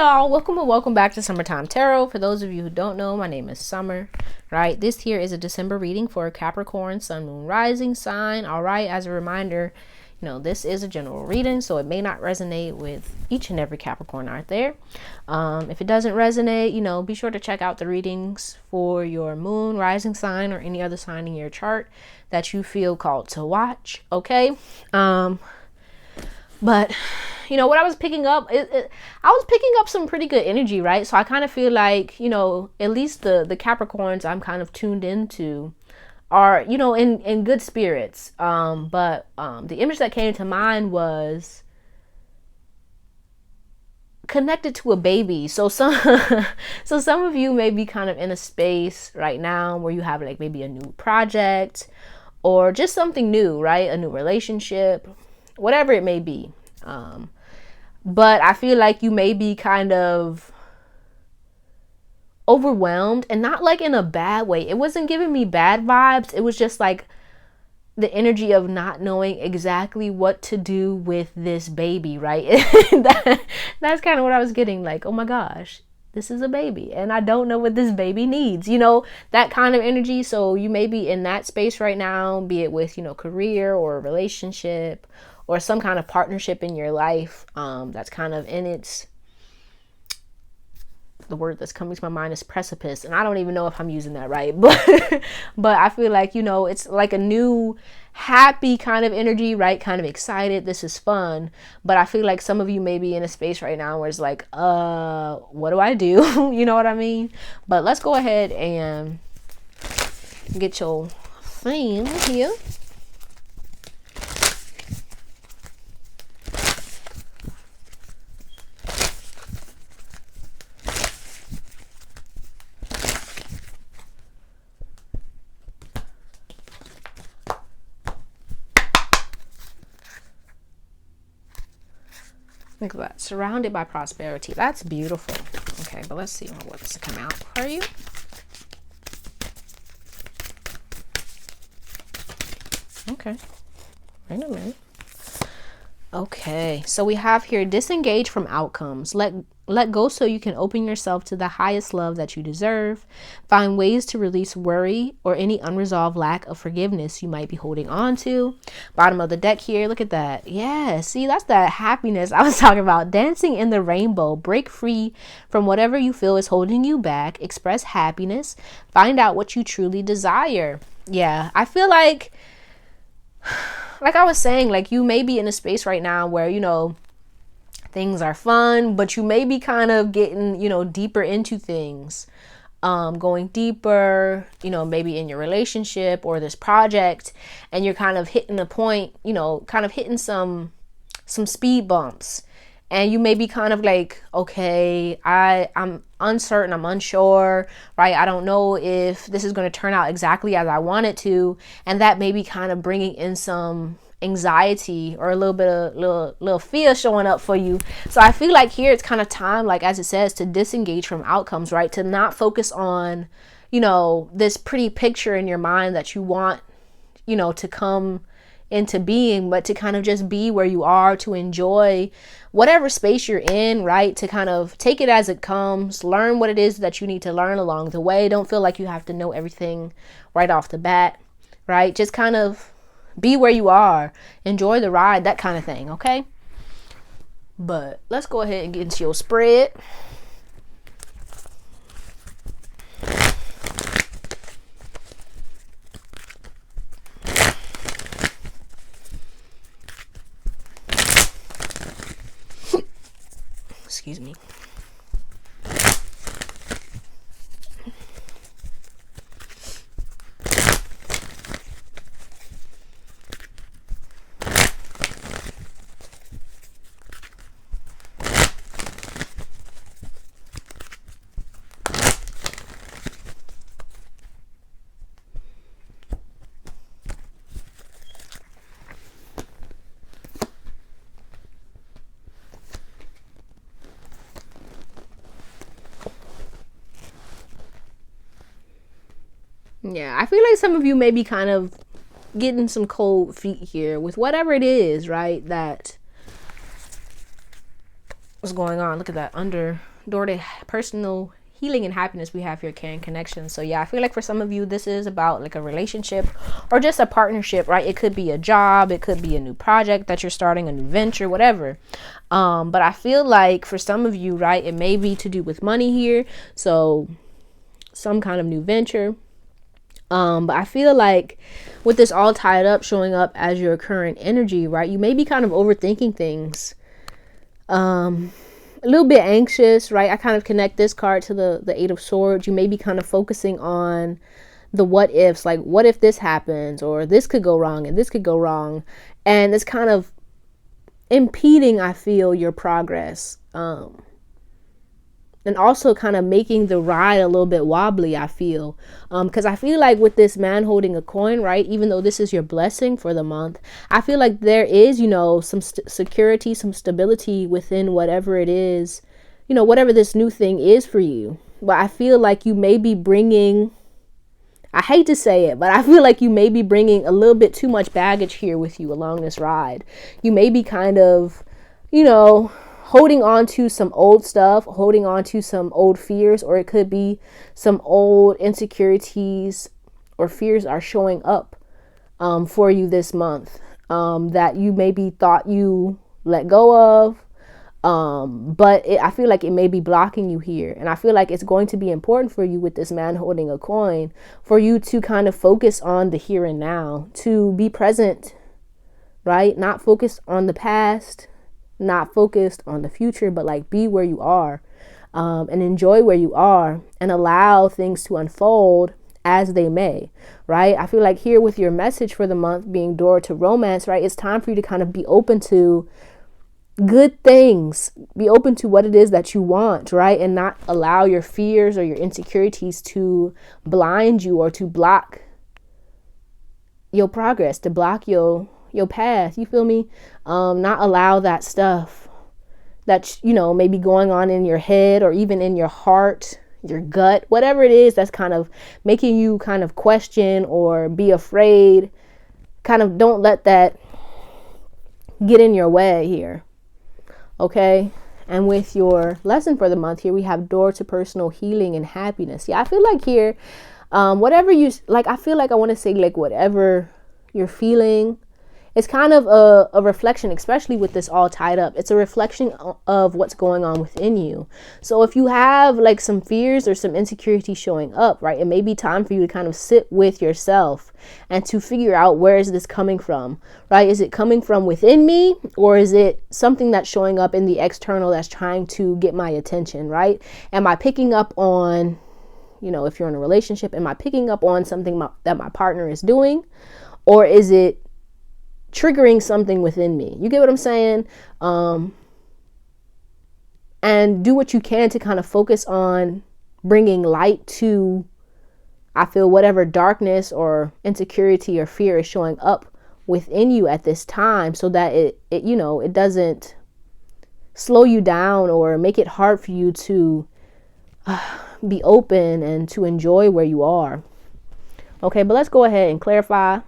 y'all, welcome and welcome back to Summertime Tarot. For those of you who don't know, my name is Summer, right? This here is a December reading for Capricorn, Sun, Moon, Rising sign. All right, as a reminder, this is a general reading, so it may not resonate with each and every Capricorn out there. If it doesn't resonate, be sure to check out the readings for your Moon, Rising sign, or any other sign in your chart that you feel called to watch, okay? But what I was picking up, I was picking up some pretty good energy, right? So I kind of feel like, at least the Capricorns I'm kind of tuned into are, in good spirits. But the image that came to mind was connected to a baby. So some of you may be kind of in a space right now where you have like maybe a new project or just something new, right? A new relationship, whatever it may be. But I feel like you may be kind of overwhelmed, and not like in a bad way. It wasn't giving me bad vibes. It was just like the energy of not knowing exactly what to do with this baby, right? That's kind of what I was getting, like, oh my gosh, this is a baby and I don't know what this baby needs, that kind of energy. So you may be in that space right now, be it with, career or a relationship or some kind of partnership in your life that's kind of in its, the word that's coming to my mind is precipice, and I don't even know if I'm using that right, but I feel like, it's like a new happy kind of energy, right? Kind of excited, this is fun. But I feel like some of you may be in a space right now where it's like, what do I do? You know what I mean? But let's go ahead and get your theme here. Look at that. Surrounded by prosperity. That's beautiful. Okay, but let's see what's to come out for you. Okay. Wait a minute. Okay, so we have here disengage from outcomes. Let go so you can open yourself to the highest love that you deserve. Find ways to release worry or any unresolved lack of forgiveness you might be holding on to. Bottom of the deck here, look at that. Yeah, see, that's that happiness I was talking about. Dancing in the rainbow. Break free from whatever you feel is holding you back. Express happiness. Find out what you truly desire. Yeah, I feel like I was saying, like, you may be in a space right now where, things are fun, but you may be kind of getting, deeper into things, going deeper, maybe in your relationship or this project, and you're kind of hitting a point, kind of hitting some speed bumps. And you may be kind of like, okay, I'm uncertain, I'm unsure, right? I don't know if this is going to turn out exactly as I want it to. And that may be kind of bringing in some anxiety or a little bit of little fear showing up for you. So I feel like here it's kind of time, like as it says, to disengage from outcomes, right? To not focus on, this pretty picture in your mind that you want, to come into being, but to kind of just be where you are, to enjoy whatever space you're in, right? To kind of take it as it comes, learn what it is that you need to learn along the way. Don't feel like you have to know everything right off the bat, right? Just kind of be where you are, enjoy the ride, that kind of thing, okay? But let's go ahead and get into your spread. Excuse me. Yeah, I feel like some of you may be kind of getting some cold feet here with whatever it is, right, that was going on. Look at that, door to personal healing and happiness, we have here caring connection. So yeah, I feel like for some of you, this is about like a relationship or just a partnership, right? It could be a job, it could be a new project that you're starting, a new venture, whatever. But I feel like for some of you, right, it may be to do with money here. So some kind of new venture. But I feel like with this all tied up, showing up as your current energy, right, you may be kind of overthinking things. A little bit anxious, right? I kind of connect this card to the Eight of Swords. You may be kind of focusing on the what ifs, like what if this happens, or this could go wrong and this could go wrong. And it's kind of impeding, I feel, your progress. And also kind of making the ride a little bit wobbly, I feel. Because I feel like with this man holding a coin, right, even though this is your blessing for the month, I feel like there is, you know, some security, some stability within whatever it is, you know, whatever this new thing is for you. But I feel like you may be bringing, I hate to say it, but I feel like you may be bringing a little bit too much baggage here with you along this ride. You may be kind of, you know, holding on to some old stuff, holding on to some old fears, or it could be some old insecurities or fears are showing up for you this month that you maybe thought you let go of. But I feel like it may be blocking you here. And I feel like it's going to be important for you with this man holding a coin for you to kind of focus on the here and now, to be present, right? Not focused on the past, not focused on the future, but like be where you are and enjoy where you are and allow things to unfold as they may, right? I feel like here with your message for the month being door to romance, right? It's time for you to kind of be open to good things, be open to what it is that you want, right? And not allow your fears or your insecurities to blind you or to block your progress, to block your path, you feel me? Not allow that stuff that, you know, maybe going on in your head or even in your heart, your gut, whatever it is that's kind of making you kind of question or be afraid. Kind of don't let that get in your way here. Okay. And with your lesson for the month here, we have door to personal healing and happiness. Yeah, I feel like here, whatever you like, I feel like I want to say like whatever you're feeling, it's kind of a reflection, especially with this all tied up. It's a reflection of what's going on within you. So if you have like some fears or some insecurity showing up, right, it may be time for you to kind of sit with yourself and to figure out, where is this coming from, right? Is it coming from within me, or is it something that's showing up in the external that's trying to get my attention, right? Am I picking up on, you know, if you're in a relationship, am I picking up on something that my partner is doing, or is it triggering something within me? You get what I'm saying? And do what you can to kind of focus on bringing light to, I feel, whatever darkness or insecurity or fear is showing up within you at this time, so that it you know, it doesn't slow you down or make it hard for you to be open and to enjoy where you are. Okay, but let's go ahead and clarify.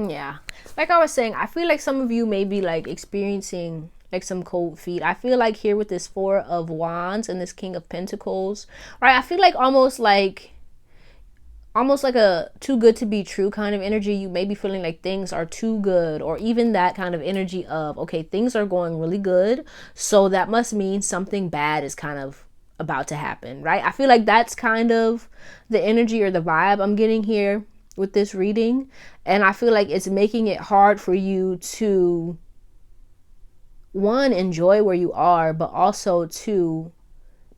Yeah. Like I was saying, I feel like some of you may be like experiencing like some cold feet. I feel like here with this Four of Wands and this King of Pentacles, right? I feel like almost like a too good to be true kind of energy. You may be feeling like things are too good, or even that kind of energy of, okay, things are going really good, so that must mean something bad is kind of about to happen, right? I feel like that's kind of the energy or the vibe I'm getting here with this reading. And I feel like it's making it hard for you to, one, enjoy where you are, but also to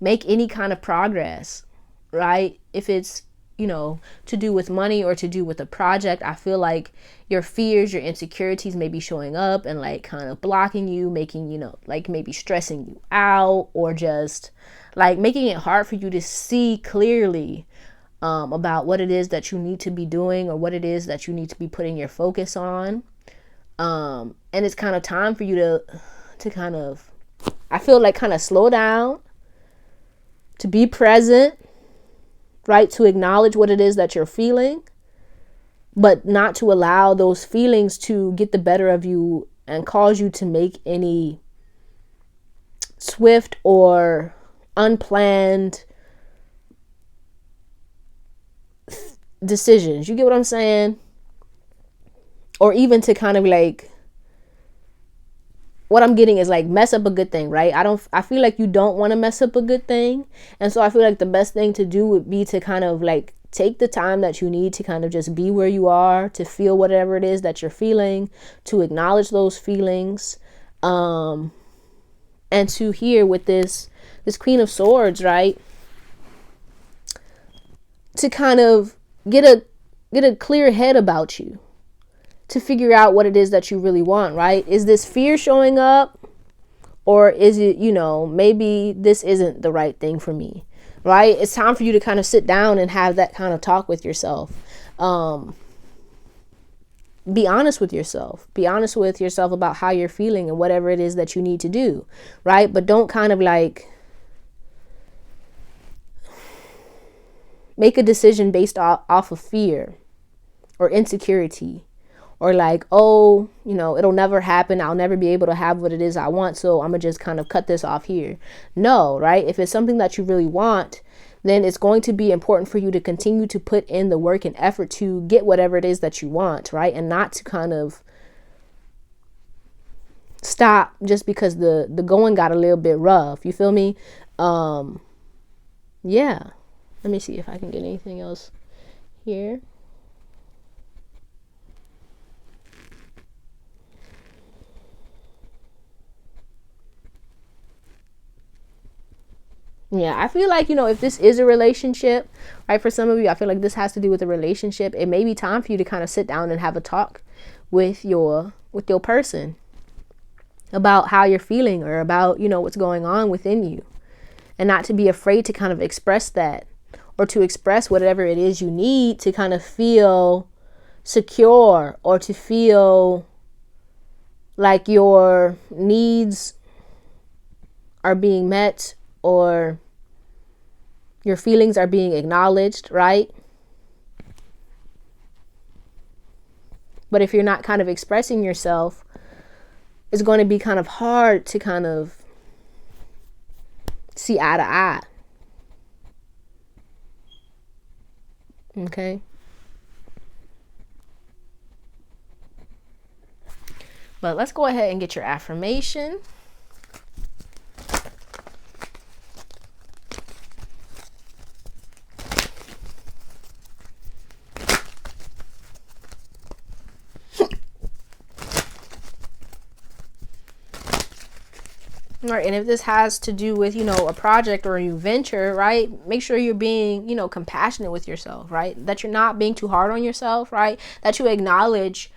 make any kind of progress, right? If it's, to do with money or to do with a project, I feel like your fears, your insecurities may be showing up and like kind of blocking you, making, like maybe stressing you out, or just like making it hard for you to see clearly about what it is that you need to be doing, or what it is that you need to be putting your focus on. And it's kind of time for you to kind of, I feel like, kind of slow down, to be present, right? To acknowledge what it is that you're feeling, but not to allow those feelings to get the better of you and cause you to make any swift or unplanned decisions. You get what I'm saying? Or even to kind of like, what I'm getting is like mess up a good thing, right? I feel like you don't want to mess up a good thing. And so I feel like the best thing to do would be to kind of like take the time that you need to kind of just be where you are, to feel whatever it is that you're feeling, to acknowledge those feelings. And to hear with this Queen of Swords, right? To kind of get a clear head about you, to figure out what it is that you really want, right? Is this fear showing up, or is it, maybe this isn't the right thing for me, right? It's time for you to kind of sit down and have that kind of talk with yourself. Be honest with yourself. Be honest with yourself about how you're feeling and whatever it is that you need to do, right? But don't kind of like make a decision based off of fear or insecurity, or like, oh, it'll never happen. I'll never be able to have what it is I want, so I'm going to just kind of cut this off here. No, right? If it's something that you really want, then it's going to be important for you to continue to put in the work and effort to get whatever it is that you want, right? And not to kind of stop just because the going got a little bit rough. You feel me? Yeah. Let me see if I can get anything else here. Yeah, I feel like, if this is a relationship, right, for some of you, I feel like this has to do with a relationship. It may be time for you to kind of sit down and have a talk with your person about how you're feeling, or about, what's going on within you, and not to be afraid to kind of express that, or to express whatever it is you need to kind of feel secure, or to feel like your needs are being met, or your feelings are being acknowledged, right? But if you're not kind of expressing yourself, it's going to be kind of hard to kind of see eye to eye. Okay? But let's go ahead and get your affirmation. Right, and if this has to do with, a project or a new venture, right, make sure you're being, compassionate with yourself, right? That you're not being too hard on yourself, right? That you acknowledge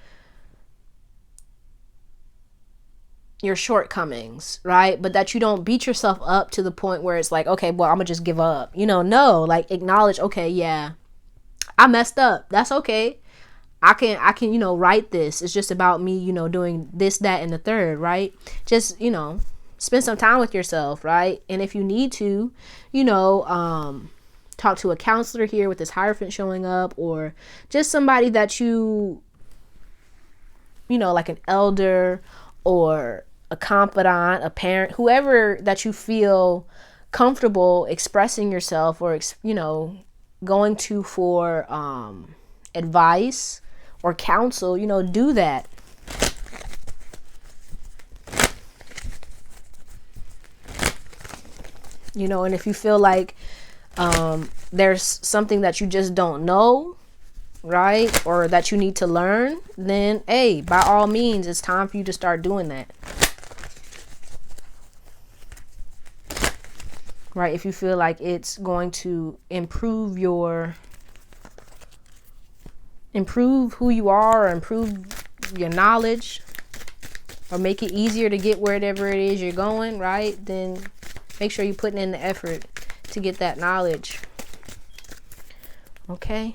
your shortcomings, right? But that you don't beat yourself up to the point where it's like, okay, well, I'm gonna just give up. No, like acknowledge, okay, yeah, I messed up. That's okay. I can, write this. It's just about me, doing this, that, and the third, right? Just, spend some time with yourself, right? And if you need to, talk to a counselor here with this Hierophant showing up, or just somebody that you like an elder or a confidant, a parent, whoever that you feel comfortable expressing yourself or, going to for advice or counsel, do that. And if you feel like there's something that you just don't know, right, or that you need to learn, then hey, by all means, it's time for you to start doing that. Right? If you feel like it's going to improve who you are, or improve your knowledge, or make it easier to get wherever it is you're going, right? Then make sure you're putting in the effort to get that knowledge. Okay?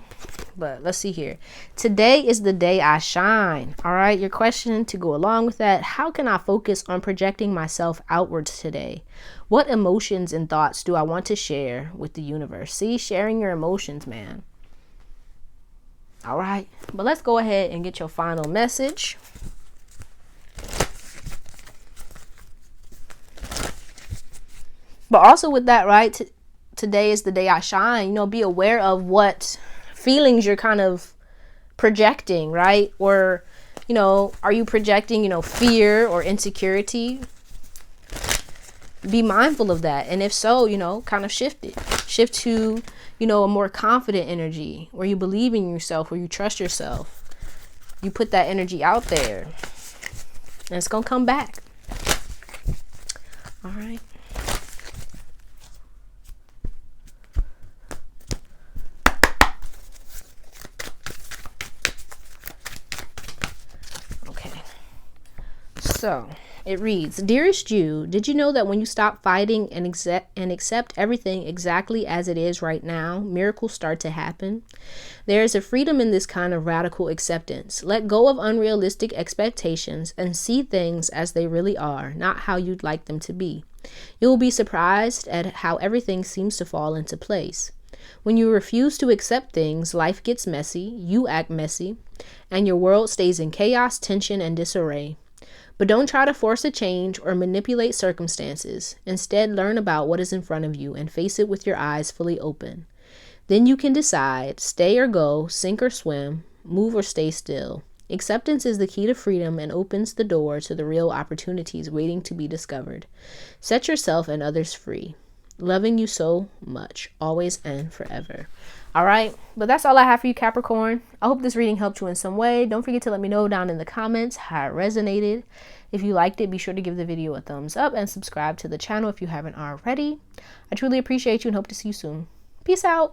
But let's see here. Today is the day I shine. All right. Your question to go along with that: how can I focus on projecting myself outwards today? What emotions and thoughts do I want to share with the universe? See, sharing your emotions, man. All right. But let's go ahead and get your final message. But also with that, right? Today is the day I shine. Be aware of what feelings you're kind of projecting, right? Or, are you projecting, fear or insecurity? Be mindful of that. And if so, kind of shift it. Shift to, a more confident energy, where you believe in yourself, where you trust yourself. You put that energy out there, and it's going to come back. All right. So it reads, Dearest you, did you know that when you stop fighting and accept everything exactly as it is right now, miracles start to happen? There is a freedom in this kind of radical acceptance. Let go of unrealistic expectations and see things as they really are, not how you'd like them to be. You will be surprised at how everything seems to fall into place. When you refuse to accept things, life gets messy, you act messy, and your world stays in chaos, tension, and disarray. But don't try to force a change or manipulate circumstances. Instead, learn about what is in front of you and face it with your eyes fully open. Then you can decide, stay or go, sink or swim, move or stay still. Acceptance is the key to freedom and opens the door to the real opportunities waiting to be discovered. Set yourself and others free. Loving you so much, always and forever. All right, but that's all I have for you, Capricorn. I hope this reading helped you in some way. Don't forget to let me know down in the comments how it resonated. If you liked it, be sure to give the video a thumbs up and subscribe to the channel if you haven't already. I truly appreciate you and hope to see you soon. Peace out.